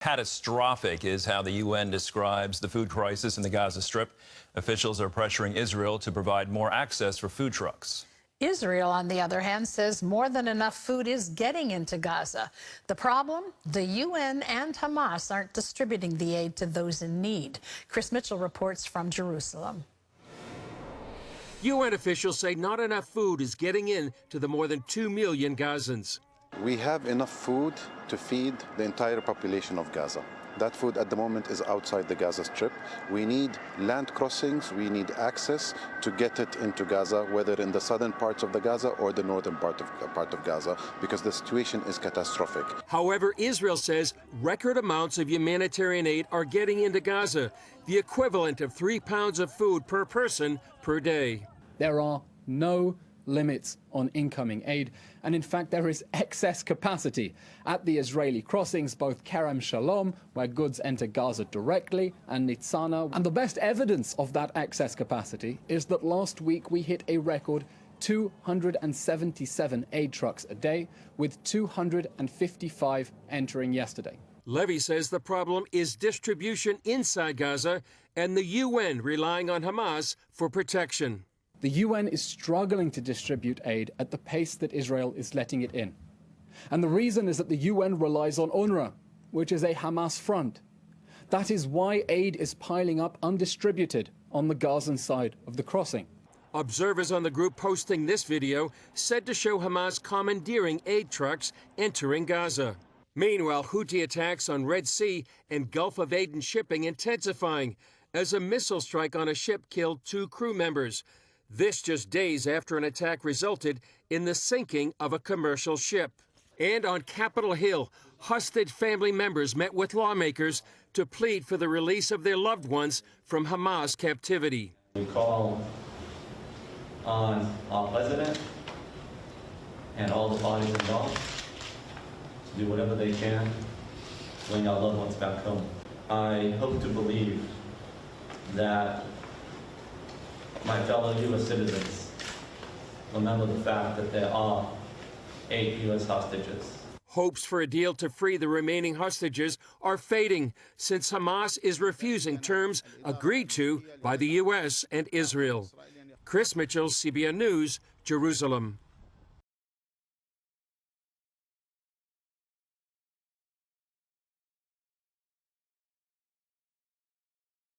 Catastrophic is how the UN describes the food crisis in the Gaza Strip. Officials are pressuring Israel to provide more access for food trucks. Israel, on the other hand, says more than enough food is getting into Gaza. The problem? The UN and Hamas aren't distributing the aid to those in need. Chris Mitchell reports from Jerusalem. UN officials say not enough food is getting in to the more than 2 million Gazans. We have enough food to feed the entire population of Gaza. That food at the moment is outside the Gaza Strip. We need land crossings, we need access to get it into Gaza, whether in the southern parts of the Gaza or the northern part of Gaza, because the situation is catastrophic. However, Israel says record amounts of humanitarian aid are getting into Gaza, the equivalent of 3 pounds of food per person per day. There are no limits on incoming aid, and in fact there is excess capacity at the Israeli crossings, both Kerem Shalom, where goods enter Gaza directly, and Nitzana. And the best evidence of that excess capacity is that last week we hit a record 277 aid trucks a day, with 255 entering yesterday. Levy says the problem is distribution inside Gaza and the UN relying on Hamas for protection. The UN is struggling to distribute aid at the pace that Israel is letting it in. And the reason is that the UN relies on UNRWA, which is a Hamas front. That is why aid is piling up undistributed on the Gazan side of the crossing. Observers on the group posting this video said to show Hamas commandeering aid trucks entering Gaza. Meanwhile, Houthi attacks on Red Sea and Gulf of Aden shipping intensifying as a missile strike on a ship killed 2 crew members. This just days after an attack resulted in the sinking of a commercial ship. And on Capitol Hill, hostage family members met with lawmakers to plead for the release of their loved ones from Hamas captivity. We call on our president and all the parties involved to do whatever they can to bring our loved ones back home. I hope to believe that my fellow U.S. citizens remember the fact that there are 8 U.S. hostages. Hopes for a deal to free the remaining hostages are fading since Hamas is refusing terms agreed to by the U.S. and Israel. Chris Mitchell, CBN News, Jerusalem.